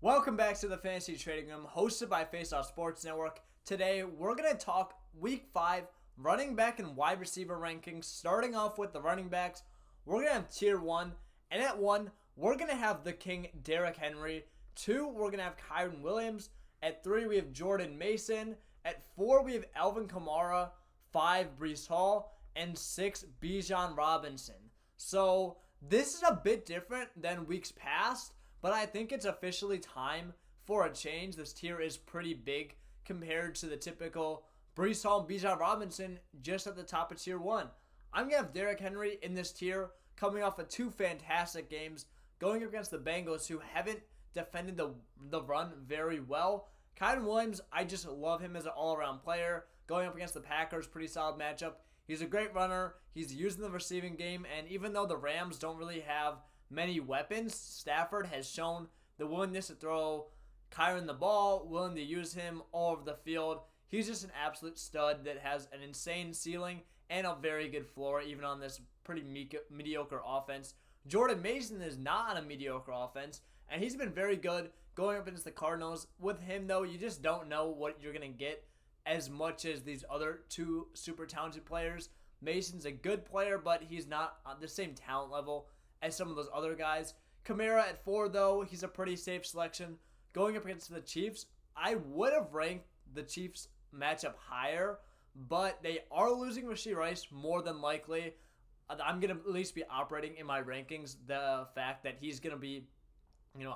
Welcome back to the Fantasy Trading Room, hosted by Faceoff Sports Network. Today, we're going to talk Week 5 running back and wide receiver rankings. Starting off with the running backs, we're going to have Tier 1. And at 1, we're going to have the King, Derrick Henry. 2, we're going to have Kyren Williams. At 3, we have Jordan Mason. At 4, we have Alvin Kamara. 5, Breece Hall. And 6, Bijan Robinson. So, this is a bit different than weeks past, but I think it's officially time for a change. This tier is pretty big compared to the typical Breece Hall and Bijan Robinson just at the top of Tier 1. I'm going to have Derrick Henry in this tier coming off of 2 fantastic games going up against the Bengals, who haven't defended the run very well. Kyren Williams, I just love him as an all-around player. Going up against the Packers, pretty solid matchup. He's a great runner. He's used in the receiving game, and even though the Rams don't really have many weapons, Stafford has shown the willingness to throw Kyren the ball, willing to use him all over the field. He's just an absolute stud that has an insane ceiling and a very good floor, even on this pretty mediocre offense. Jordan Mason is not on a mediocre offense, and he's been very good going up against the Cardinals. With him, though, you just don't know what you're going to get as much as these other 2 super talented players. Mason's a good player, but he's not on the same talent level as some of those other guys. Kamara at 4, though, he's a pretty safe selection. Going up against the Chiefs, I would have ranked the Chiefs matchup higher, but they are losing Rashid Rice more than likely. I'm going to at least be operating in my rankings the fact that he's going to be,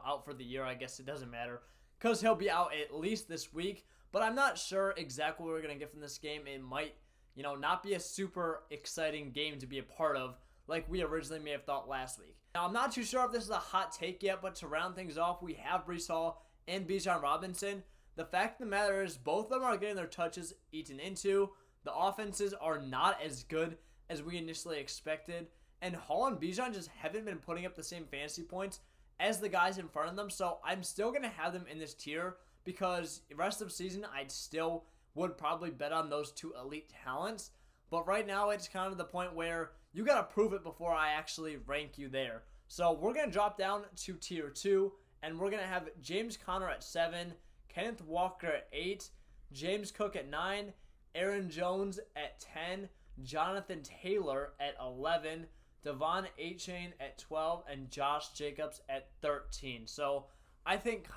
out for the year. I guess it doesn't matter because he'll be out at least this week, but I'm not sure exactly what we're going to get from this game. It might, not be a super exciting game to be a part of like we originally may have thought last week. Now, I'm not too sure if this is a hot take yet, but to round things off, we have Breece Hall and Bijan Robinson. The fact of the matter is both of them are getting their touches eaten into. The offenses are not as good as we initially expected, and Hall and Bijan just haven't been putting up the same fantasy points as the guys in front of them, so I'm still going to have them in this tier because the rest of the season I still would probably bet on those 2 elite talents. But right now, it's kind of the point where you got to prove it before I actually rank you there. So we're going to drop down to Tier 2, and we're going to have James Conner at 7, Kenneth Walker at 8, James Cook at 9, Aaron Jones at 10, Jonathan Taylor at 11, Devon Achane at 12, and Josh Jacobs at 13. So I think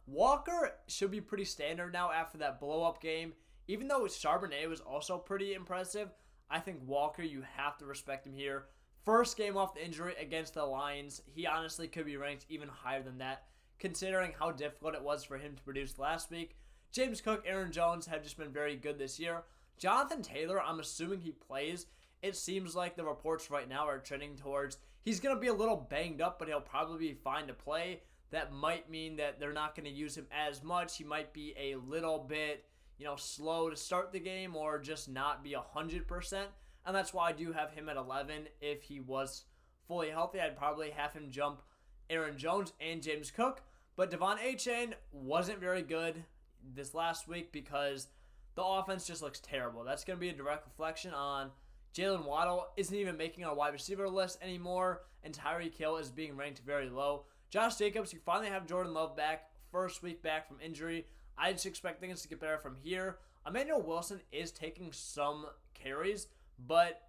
Walker should be pretty standard now after that blow-up game. Even though Charbonnet was also pretty impressive, I think Walker, you have to respect him here. First game off the injury against the Lions, he honestly could be ranked even higher than that, considering how difficult it was for him to produce last week. James Cook, Aaron Jones have just been very good this year. Jonathan Taylor, I'm assuming he plays. It seems like the reports right now are trending towards he's going to be a little banged up, but he'll probably be fine to play. That might mean that they're not going to use him as much. He might be a little bit slow to start the game or just not be 100%. And that's why I do have him at 11. If he was fully healthy, I'd probably have him jump Aaron Jones and James Cook. But Devon Achane wasn't very good this last week because the offense just looks terrible. That's going to be a direct reflection on Jalen Waddle isn't even making our wide receiver list anymore, and Tyreek Hill is being ranked very low. Josh Jacobs, you finally have Jordan Love back, first week back from injury. I just expect things to get better from here. Emmanuel Wilson is taking some carries, but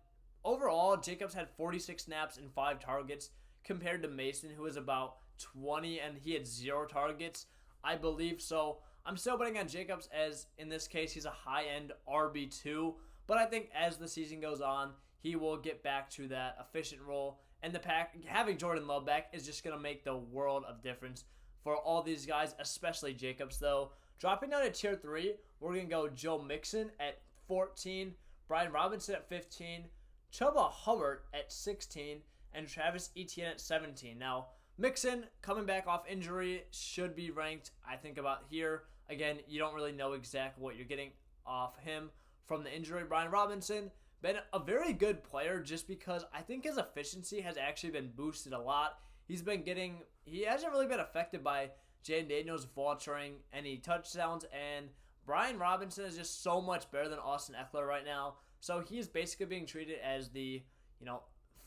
overall, Jacobs had 46 snaps and 5 targets compared to Mason, who was about 20, and he had 0 targets, I believe. So I'm still betting on Jacobs as, in this case, he's a high-end RB2, but I think as the season goes on, he will get back to that efficient role, and having Jordan Love back is just going to make the world of difference for all these guys, especially Jacobs, though. Dropping down to Tier 3, we're going to go Joe Mixon at 14, Brian Robinson at 15, Chuba Hubbard at 16, and Travis Etienne at 17. Now, Mixon, coming back off injury, should be ranked, I think, about here. Again, you don't really know exactly what you're getting off him from the injury. Brian Robinson, been a very good player just because I think his efficiency has actually been boosted a lot. He hasn't really been affected by Jayden Daniels vulturing any touchdowns, and Brian Robinson is just so much better than Austin Eckler right now. So he's basically being treated as the,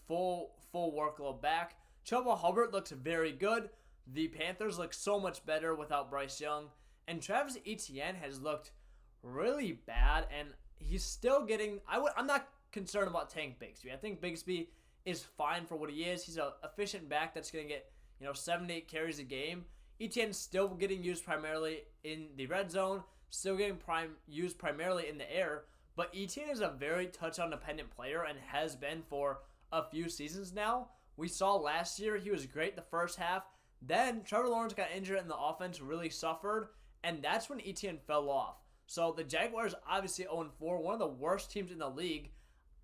full workload back. Chuba Hubbard looks very good. the Panthers look so much better without Bryce Young. And Travis Etienne has looked really bad, and he's still getting. I'm not concerned about Tank Bigsby. I think Bigsby is fine for what he is. He's an efficient back that's going to get 7 to 8 carries a game. Etienne's still getting used primarily in the red zone, still getting used primarily in the air. But Etienne is a very touchdown-dependent player and has been for a few seasons now. We saw last year he was great the first half. Then Trevor Lawrence got injured and the offense really suffered, and that's when Etienne fell off. So the Jaguars obviously 0-4, one of the worst teams in the league.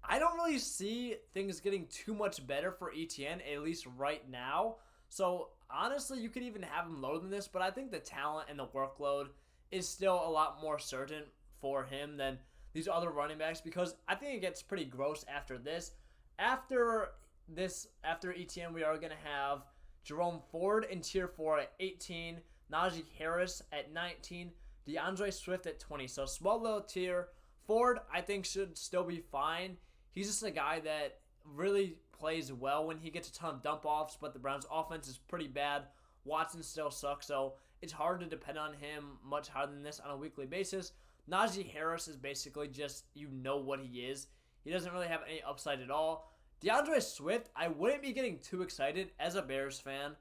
I don't really see things getting too much better for Etienne, at least right now. So honestly, you could even have him lower than this, but I think the talent and the workload is still a lot more certain for him than these other running backs, because I think it gets pretty gross after this. After Etienne, we are going to have Jerome Ford in tier 4 at 18, Najee Harris at 19, DeAndre Swift at 20. So small little tier. Ford, I think, should still be fine. He's just a guy that really plays well when he gets a ton of dump offs, but the Browns' offense is pretty bad. Watson still sucks, so it's hard to depend on him much higher than this on a weekly basis. Najee Harris is basically just, what he is. He doesn't really have any upside at all. DeAndre Swift, I wouldn't be getting too excited as a Bears fan.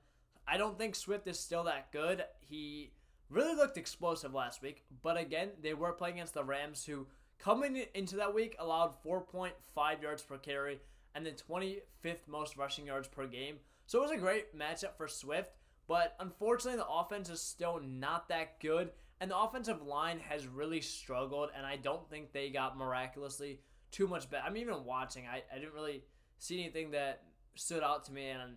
I don't think Swift is still that good. He really looked explosive last week, but again, they were playing against the Rams, who coming into that week allowed 4.5 yards per carry and then 25th most rushing yards per game. So it was a great matchup for Swift, but unfortunately the offense is still not that good, and the offensive line has really struggled, and I don't think they got miraculously too much better. I'm even watching. I didn't really see anything that stood out to me and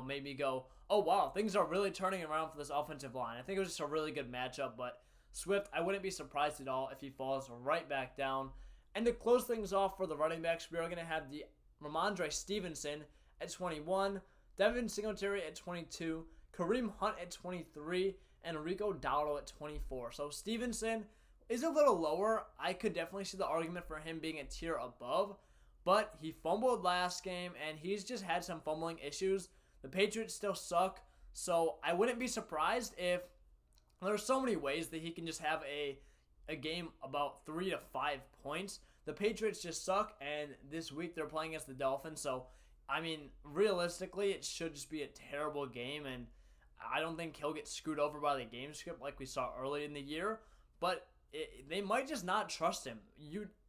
made me go, oh wow, things are really turning around for this offensive line. I think it was just a really good matchup, but Swift, I wouldn't be surprised at all if he falls right back down. And to close things off for the running backs, we are going to have the Ramondre Stevenson at 21, Devin Singletary at 22, Kareem Hunt at 23, and Rico Dowdle at 24. So Stevenson is a little lower. I could definitely see the argument for him being a tier above, but he fumbled last game, and he's just had some fumbling issues. The Patriots still suck, so I wouldn't be surprised if there's so many ways that he can just have a game about 3 to 5 points. The Patriots just suck, and this week they're playing against the Dolphins, so, realistically, it should just be a terrible game, and I don't think he'll get screwed over by the game script like we saw early in the year, but they might just not trust him.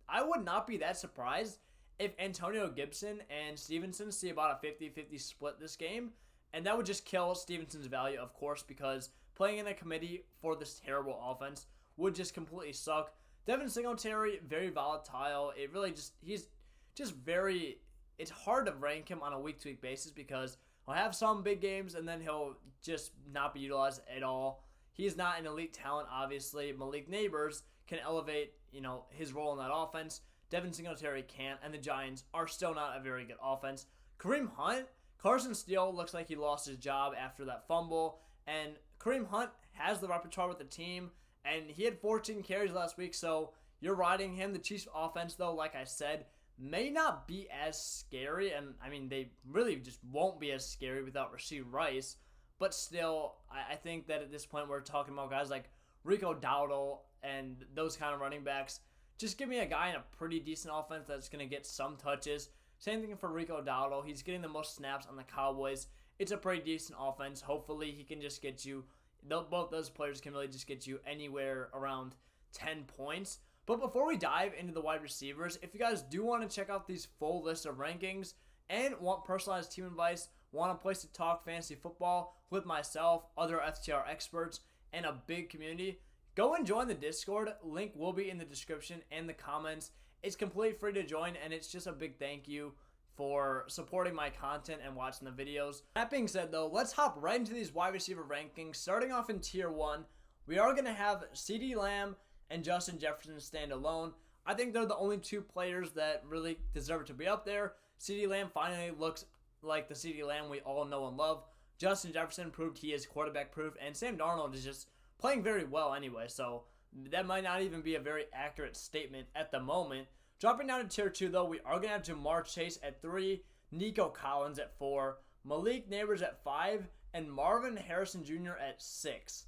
I would not be that surprised if Antonio Gibson and Stevenson see about a 50-50 split this game, and that would just kill Stevenson's value, of course, because playing in a committee for this terrible offense would just completely suck. Devin Singletary, very volatile. He's just very, it's hard to rank him on a week-to-week basis because he'll have some big games and then he'll just not be utilized at all. He's not an elite talent, obviously. Malik Neighbors can elevate, his role in that offense. Devin Singletary can't, and the Giants are still not a very good offense. Kareem Hunt, Carson Steele looks like he lost his job after that fumble, and Kareem Hunt has the repertoire with the team, and he had 14 carries last week, so you're riding him. The Chiefs' offense, though, like I said, may not be as scary, and they really just won't be as scary without Rashid Rice, but still, I think that at this point we're talking about guys like Rico Dowdle and those kind of running backs. Just give me a guy in a pretty decent offense that's going to get some touches. Same thing for Rico Dowdle. He's getting the most snaps on the Cowboys. It's a pretty decent offense. Hopefully he can just get you, both those players can really just get you anywhere around 10 points. But before we dive into the wide receivers, if you guys do want to check out these full list of rankings and want personalized team advice, want a place to talk fantasy football with myself, other FTR experts, and a big community, go and join the Discord. Link will be in the description and the comments. It's completely free to join, and it's just a big thank you for supporting my content and watching the videos. That being said, though, let's hop right into these wide receiver rankings. Starting off in Tier 1, we are going to have CeeDee Lamb and Justin Jefferson stand alone. I think they're the only two players that really deserve to be up there. CeeDee Lamb finally looks like the CeeDee Lamb we all know and love. Justin Jefferson proved he is quarterback proof, and Sam Darnold is just playing very well anyway, so that might not even be a very accurate statement at the moment. Dropping down to Tier 2, though, we are going to have Jamar Chase at 3, Nico Collins at 4, Malik Neighbors at 5, and Marvin Harrison Jr. at 6.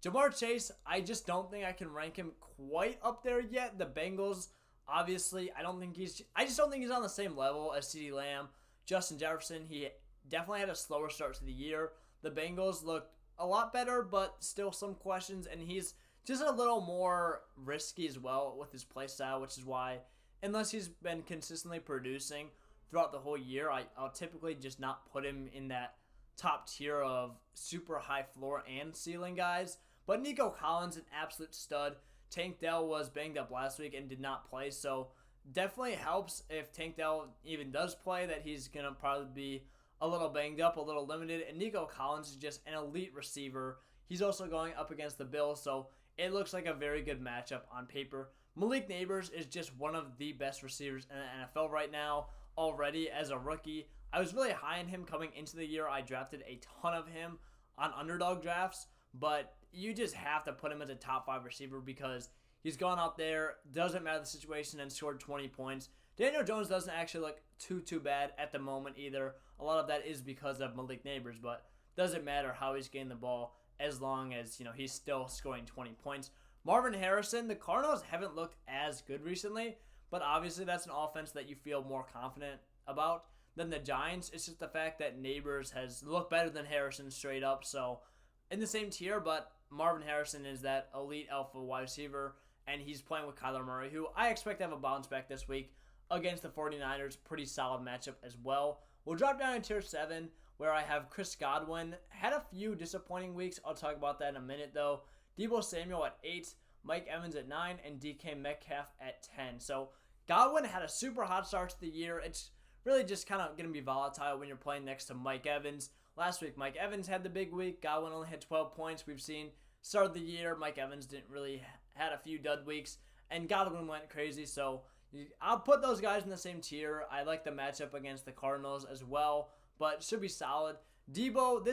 Jamar Chase, I just don't think I can rank him quite up there yet. The Bengals, obviously, I just don't think he's on the same level as CeeDee Lamb. Justin Jefferson, he definitely had a slower start to the year. The Bengals looked a lot better, but still some questions, and he's just a little more risky as well with his play style, which is why, unless he's been consistently producing throughout the whole year, I'll typically just not put him in that top tier of super high floor and ceiling guys. But Nico Collins, an absolute stud. Tank Dell was banged up last week and did not play, so definitely helps if Tank Dell even does play that he's going to probably be a little banged up, a little limited. And Nico Collins is just an elite receiver. He's also going up against the Bills, so it looks like a very good matchup on paper. Malik Neighbors is just one of the best receivers in the NFL right now already as a rookie. I was really high on him coming into the year. I drafted a ton of him on underdog drafts, but you just have to put him as a top 5 receiver because he's gone out there, doesn't matter the situation, and scored 20 points. Daniel Jones doesn't actually look too bad at the moment either. A lot of that is because of Malik Neighbors, but doesn't matter how he's getting the ball as long as he's still scoring 20 points. Marvin Harrison, the Cardinals haven't looked as good recently, but obviously that's an offense that you feel more confident about than the Giants. It's just the fact that Neighbors has looked better than Harrison straight up, so in the same tier, but Marvin Harrison is that elite alpha wide receiver, and he's playing with Kyler Murray, who I expect to have a bounce back this week against the 49ers. Pretty solid matchup as well. We'll drop down to tier 7, where I have Chris Godwin. Had a few disappointing weeks. I'll talk about that in a minute, though. Deebo Samuel at 8, Mike Evans at 9, and DK Metcalf at 10. So Godwin had a super hot start to the year. It's really just kind of going to be volatile when you're playing next to Mike Evans. Last week, Mike Evans had the big week. Godwin only had 12 points. We've seen start of the year, Mike Evans didn't really had a few dud weeks, and Godwin went crazy. So I'll put those guys in the same tier. I like the matchup against the Cardinals as well, but should be solid. Deebo,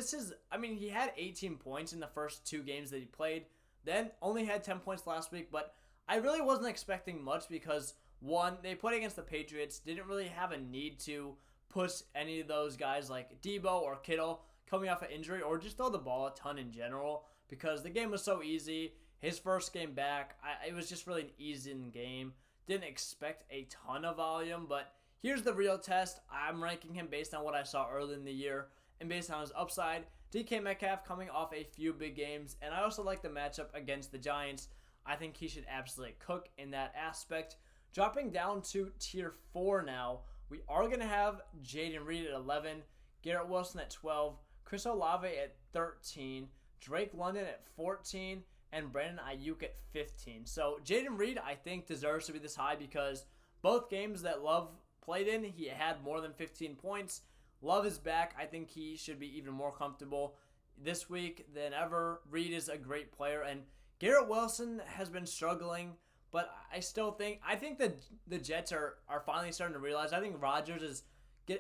he had 18 points in the first 2 games that he played. Then only had 10 points last week, but I really wasn't expecting much because, one, they played against the Patriots, didn't really have a need to push any of those guys like Deebo or Kittle coming off an injury, or just throw the ball a ton in general because the game was so easy. His first game back, it was just really an easy game. Didn't expect a ton of volume, but here's the real test. I'm ranking him based on what I saw early in the year and based on his upside. DK Metcalf coming off a few big games, and I also like the matchup against the Giants. I think he should absolutely cook in that aspect. Dropping down to tier 4 now, we are going to have Jaden Reed at 11, Garrett Wilson at 12, Chris Olave at 13, Drake London at 14, and Brandon Ayuk at 15. So Jaden Reed, I think, deserves to be this high because both games that Love played in, he had more than 15 points. Love is back. I think he should be even more comfortable this week than ever. Reed is a great player, and Garrett Wilson has been struggling, but I think the Jets are finally starting to realize. I think Rodgers has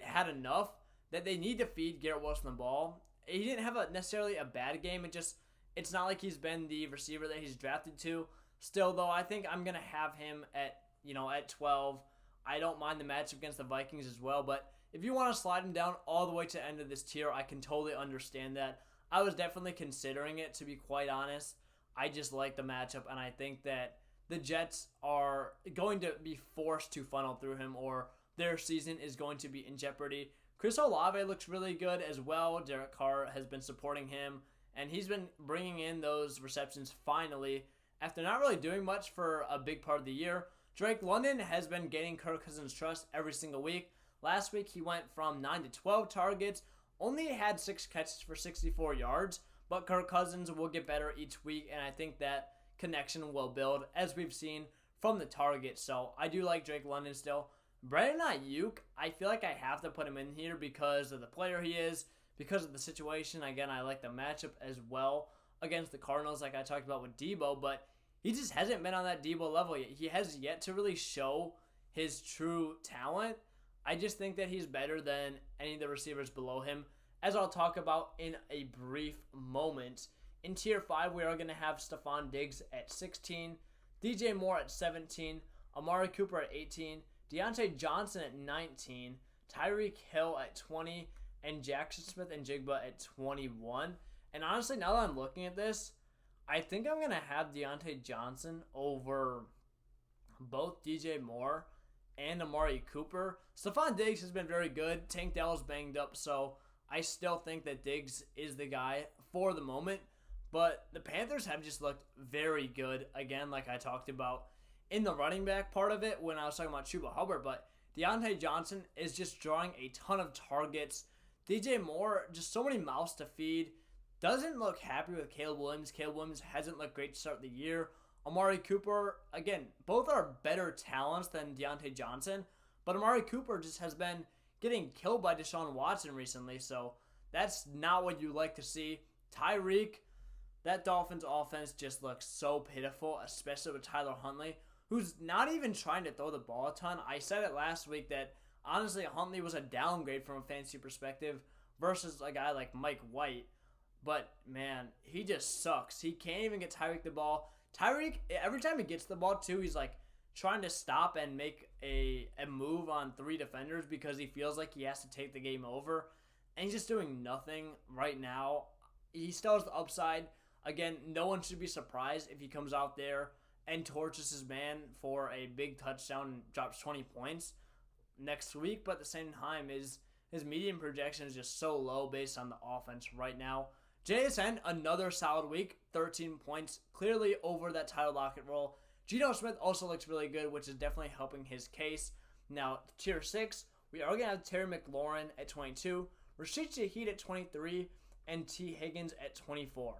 had enough that they need to feed Garrett Wilson the ball. He didn't have necessarily a bad game. It's not like he's been the receiver that he's drafted to. Still, though, I think I'm gonna have him at 12. I don't mind the matchup against the Vikings as well, but if you want to slide him down all the way to the end of this tier, I can totally understand that. I was definitely considering it, to be quite honest. I just like the matchup, and I think that the Jets are going to be forced to funnel through him, or their season is going to be in jeopardy. Chris Olave looks really good as well. Derek Carr has been supporting him, and he's been bringing in those receptions finally after not really doing much for a big part of the year. Drake London has been gaining Kirk Cousins' trust every single week. Last week, he went from 9 to 12 targets, only had 6 catches for 64 yards, but Kirk Cousins will get better each week, and I think that connection will build, as we've seen from the target. So I do like Drake London still. Brandon Ayuk, I feel like I have to put him in here because of the player he is, because of the situation. Again, I like the matchup as well against the Cardinals, like I talked about with Deebo, but he just hasn't been on that Deebo level yet. He has yet to really show his true talent. I just think that he's better than any of the receivers below him, as I'll talk about in a brief moment. In Tier 5, we are going to have Stephon Diggs at 16, DJ Moore at 17, Amari Cooper at 18, Deontay Johnson at 19, Tyreek Hill at 20, and Jackson Smith and Jigba at 21. And honestly, now that I'm looking at this, I think I'm going to have Deontay Johnson over both DJ Moore and Amari Cooper. Stephon Diggs has been very good. Tank Dell's banged up, so I still think that Diggs is the guy for the moment. But the Panthers have just looked very good, again, like I talked about in the running back part of it when I was talking about Chuba Hubbard. But Deontay Johnson is just drawing a ton of targets. DJ Moore, just so many mouths to feed. Doesn't look happy with Caleb Williams. Caleb Williams hasn't looked great to start the year. Amari Cooper, again, both are better talents than Deontay Johnson, but Amari Cooper just has been getting killed by Deshaun Watson recently, so that's not what you like to see. Tyreek, that Dolphins offense just looks so pitiful, especially with Tyler Huntley, who's not even trying to throw the ball a ton. I said it last week that, honestly, Huntley was a downgrade from a fantasy perspective versus a guy like Mike White, but, man, he just sucks. He can't even get Tyreek the ball. Tyreek, every time he gets the ball, too, he's like trying to stop and make a move on 3 defenders because he feels like he has to take the game over. And he's just doing nothing right now. He still has the upside. Again, no one should be surprised if he comes out there and torches his man for a big touchdown and drops 20 points next week. But at the same time, his median projection is just so low based on the offense right now. JSN, another solid week, 13 points, clearly over that Tyler Lockett role. Geno Smith also looks really good, which is definitely helping his case. Now, tier 6, we are going to have Terry McLaurin at 22, Rashid Shaheed at 23, and T. Higgins at 24.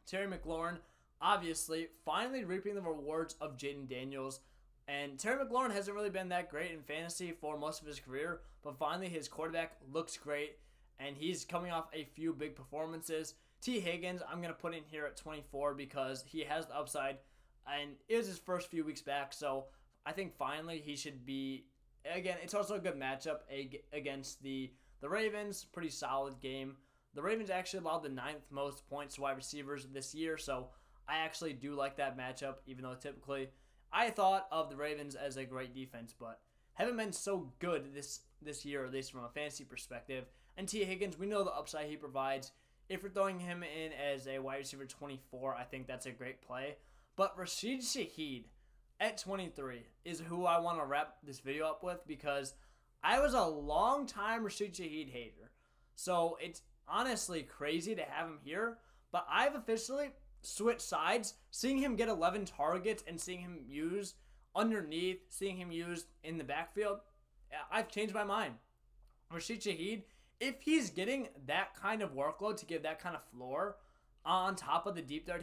Terry McLaurin, obviously, finally reaping the rewards of Jaden Daniels. And Terry McLaurin hasn't really been that great in fantasy for most of his career, but finally his quarterback looks great. And he's coming off a few big performances. T. Higgins, I'm going to put in here at 24 because he has the upside. And it was his first few weeks back. So I think finally he should be, again, it's also a good matchup against the Ravens. Pretty solid game. The Ravens actually allowed the 9th most points to wide receivers this year. So I actually do like that matchup, even though typically I thought of the Ravens as a great defense. But haven't been so good this year, at least from a fantasy perspective. And T. Higgins, we know the upside he provides. If you're throwing him in as a wide receiver 24, I think that's a great play. But Rashid Shaheed at 23 is who I want to wrap this video up with because I was a long-time Rashid Shaheed hater. So it's honestly crazy to have him here. But I've officially switched sides. Seeing him get 11 targets and seeing him used underneath, seeing him used in the backfield, I've changed my mind. Rashid Shaheed, if he's getting that kind of workload to give that kind of floor on top of the deep threat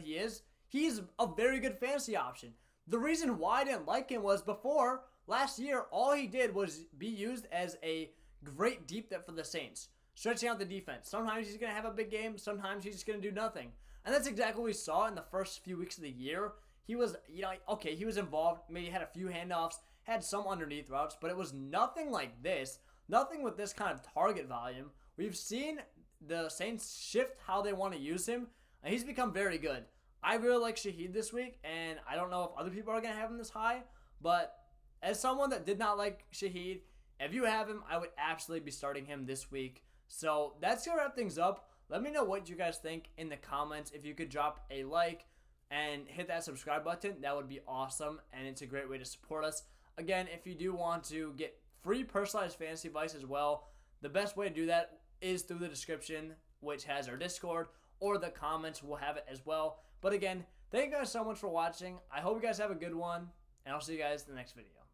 he's a very good fantasy option. The reason why I didn't like him was before, last year, all he did was be used as a great deep threat for the Saints, stretching out the defense. Sometimes he's going to have a big game, sometimes he's just going to do nothing. And that's exactly what we saw in the first few weeks of the year. He was, he was involved, maybe had a few handoffs, had some underneath routes, but it was nothing like this. Nothing with this kind of target volume. We've seen the Saints shift how they want to use him, and he's become very good. I really like Shaheed this week, and I don't know if other people are going to have him this high, but as someone that did not like Shaheed, if you have him, I would absolutely be starting him this week. So that's going to wrap things up. Let me know what you guys think in the comments. If you could drop a like and hit that subscribe button, that would be awesome, and it's a great way to support us. Again, if you do want to get free personalized fantasy advice as well, the best way to do that is through the description, which has our Discord, or the comments will have it as well. But again, thank you guys so much for watching. I hope you guys have a good one, and I'll see you guys in the next video.